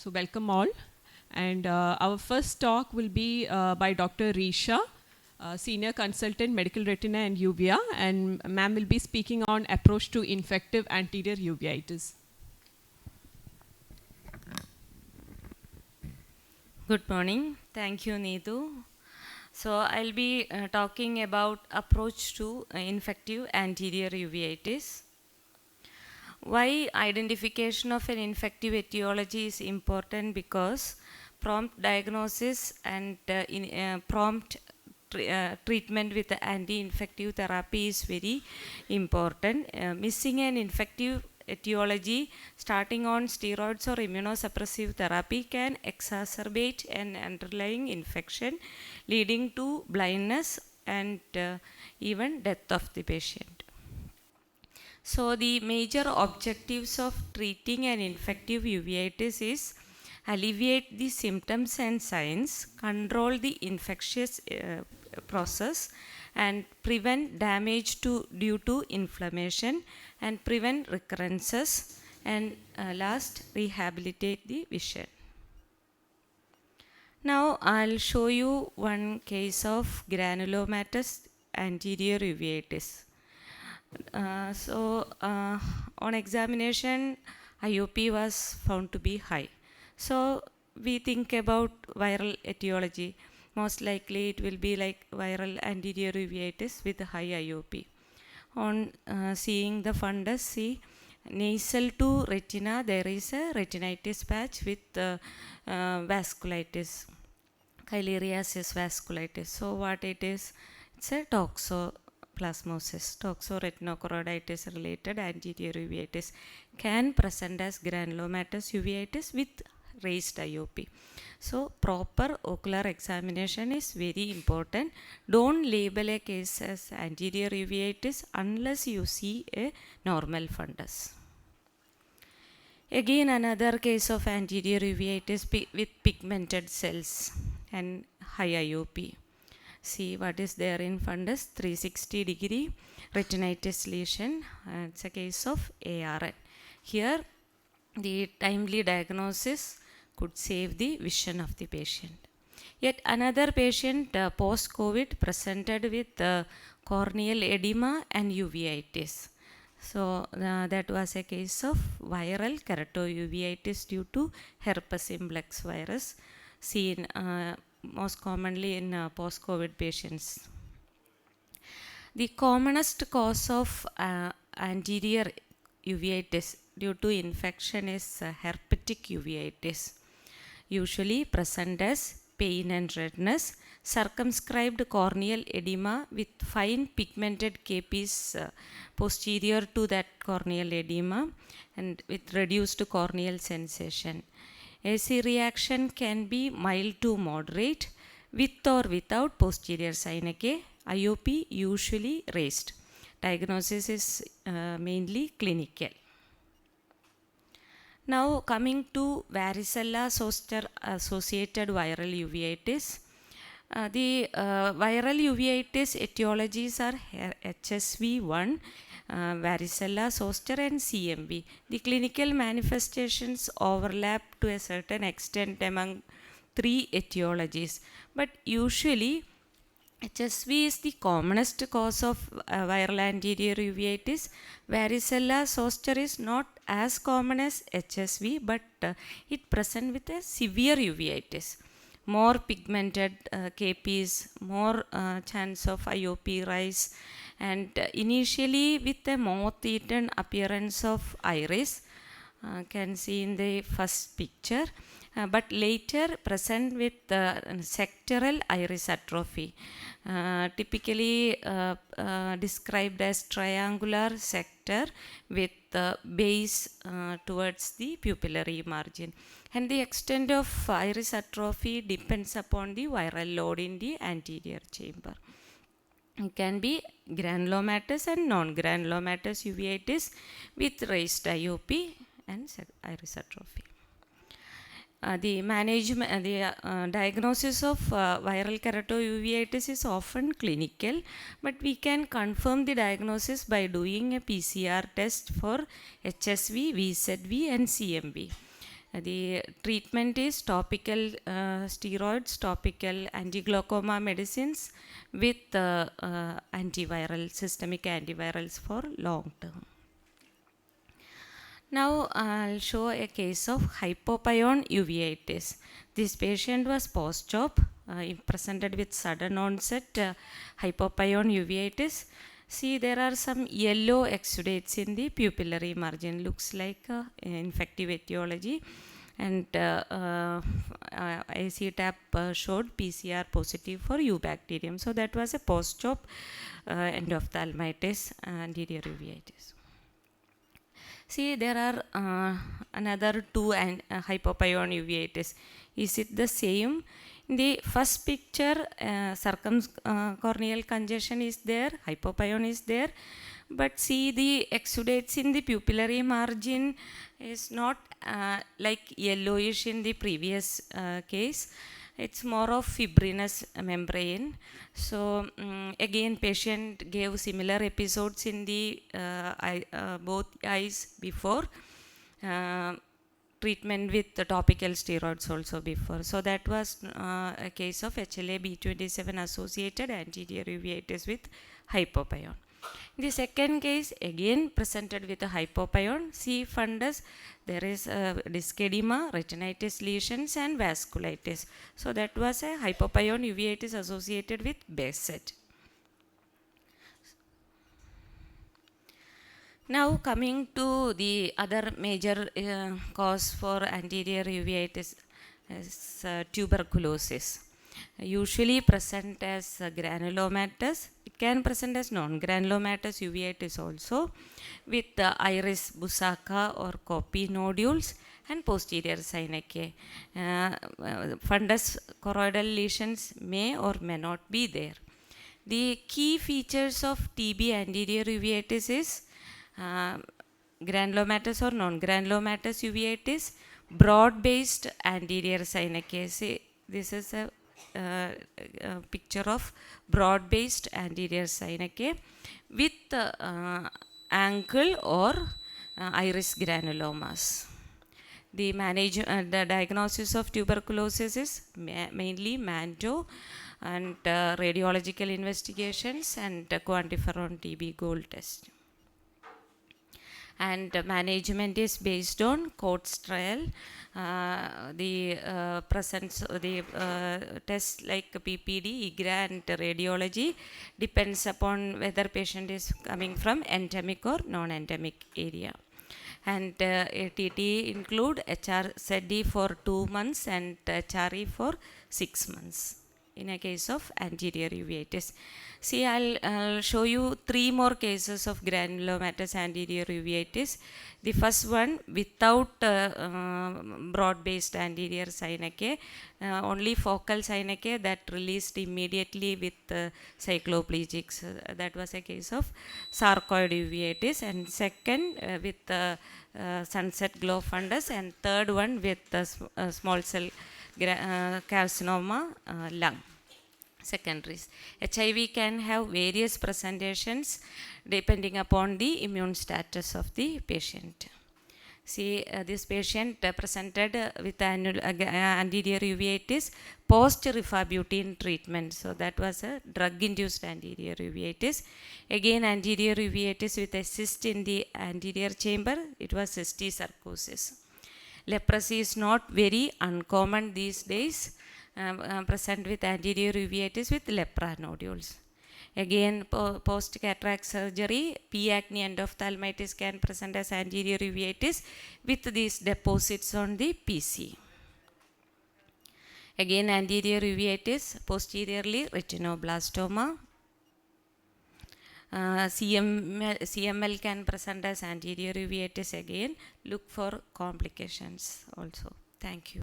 So welcome all. And our first talk will be by Dr. Reesha, Senior Consultant Medical Retina and Uvea, and ma'am will be speaking on approach to infective anterior uveitis. Good morning. Thank you, Neetu. So I'll be talking about approach to infective anterior uveitis. Why identification of an infective etiology is important? Because prompt diagnosis and prompt treatment with anti-infective therapy is very important. Missing an infective etiology starting on steroids or immunosuppressive therapy can exacerbate an underlying infection, leading to blindness and even death of the patient. So the major objectives of treating an infective uveitis is alleviate the symptoms and signs, control the infectious process, and prevent damage due to inflammation, and prevent recurrences, and last, rehabilitate the vision. Now I'll show you one case of granulomatous anterior uveitis. On examination, IOP was found to be high. So we think about viral etiology. Most likely it will be like viral anterior uveitis with high IOP. On seeing the fundus, see nasal to retina, there is a retinitis patch with vasculitis, Chyleriasis vasculitis. So what it is? It's a toxoplasmosis, toxoretinochoroiditis related anterior uveitis can present as granulomatous uveitis with raised IOP. So proper ocular examination is very important. Don't label a case as anterior uveitis unless you see a normal fundus. Again, another case of anterior uveitis with pigmented cells and high IOP. See what is there in fundus, 360-degree retinitis lesion. It's a case of ARN. Here, the timely diagnosis could save the vision of the patient. Yet another patient post-COVID presented with corneal edema and uveitis. So that was a case of viral keratouveitis due to herpes simplex virus seen most commonly in post-COVID patients. The commonest cause of anterior uveitis due to infection is herpetic uveitis, usually present as pain and redness, circumscribed corneal edema with fine pigmented capes posterior to that corneal edema and with reduced corneal sensation. AC reaction can be mild to moderate with or without posterior synec, IOP usually raised. Diagnosis is mainly clinical. Now coming to varicella zoster associated viral uveitis. The viral uveitis etiologies are HSV1, varicella zoster and CMV. The clinical manifestations overlap to a certain extent among three etiologies, but usually HSV is the commonest cause of viral anterior uveitis. Varicella zoster is not as common as HSV, but it presents with a severe uveitis. More pigmented capes, more chance of IOP rise, and initially with a moth-eaten appearance of iris, can see in the first picture, but later present with sectoral iris atrophy, typically described as triangular sector with base towards the pupillary margin. And the extent of iris atrophy depends upon the viral load in the anterior chamber. It can be granulomatous and non-granulomatous uveitis with raised IOP and iris atrophy. The management, diagnosis of viral keratouveitis is often clinical, but we can confirm the diagnosis by doing a PCR test for HSV, VZV, and CMV. The treatment is topical steroids, topical anti-glaucoma medicines with antiviral, systemic antivirals for long term. Now I'll show a case of hypopyon uveitis. This patient was post-op, presented with sudden onset hypopyon uveitis. See, there are some yellow exudates in the pupillary margin, looks like infective etiology. And IC showed PCR positive for U bacterium. So that was a post-op endophthalmitis, anterior uveitis. See, there are another two hypopyon uveitis. Is it the same? In the first picture, circumcorneal congestion is there, hypopyon is there, but see the exudates in the pupillary margin is not like yellowish in the previous case. It's more of fibrinous membrane. So again, patient gave similar episodes in the both eyes before. Treatment with the topical steroids also before. So that was a case of HLA-B27 associated anterior uveitis with hypopyon. In the second case, again presented with a hypopyon, C. fundus, there is disc edema, retinitis lesions and vasculitis. So that was a hypopyon uveitis associated with Behçet. Now coming to the other major cause for anterior uveitis is tuberculosis. Usually present as granulomatous. It can present as non-granulomatous uveitis also with iris busaka or copy nodules and posterior synechiae. Fundus choroidal lesions may or may not be there. The key features of TB anterior uveitis is granulomatous or non-granulomatous uveitis, broad-based anterior synechiae. See, this is a picture of broad-based anterior synechiae with ankle or iris granulomas. The diagnosis of tuberculosis is mainly Manto and radiological investigations and quantiferon TB gold test. And management is based on Coates trial. The presence, the tests like PPD, IGRA and radiology depends upon whether patient is coming from endemic or non-endemic area. And ATT include HRZD for 2 months and HRE for 6 months in a case of anterior uveitis. See, I'll show you 3 more cases of granulomatous anterior uveitis. The first one without broad-based anterior synechiae, only focal synechiae that released immediately with cycloplegics. That was a case of sarcoid uveitis. And second with sunset glow fundus, and third one with small cell carcinoma lung. Secondaries. HIV can have various presentations depending upon the immune status of the patient. See, this patient presented with anterior uveitis post rifabutin treatment. So that was a drug-induced anterior uveitis. Again, anterior uveitis with a cyst in the anterior chamber. It was cysticercosis. Leprosy is not very uncommon these days. Present with anterior uveitis with lepra nodules. Again, post-cataract surgery, P. acne endophthalmitis can present as anterior uveitis with these deposits on the PC. Again, anterior uveitis, posteriorly retinoblastoma. CML can present as anterior uveitis again. Look for complications also. Thank you.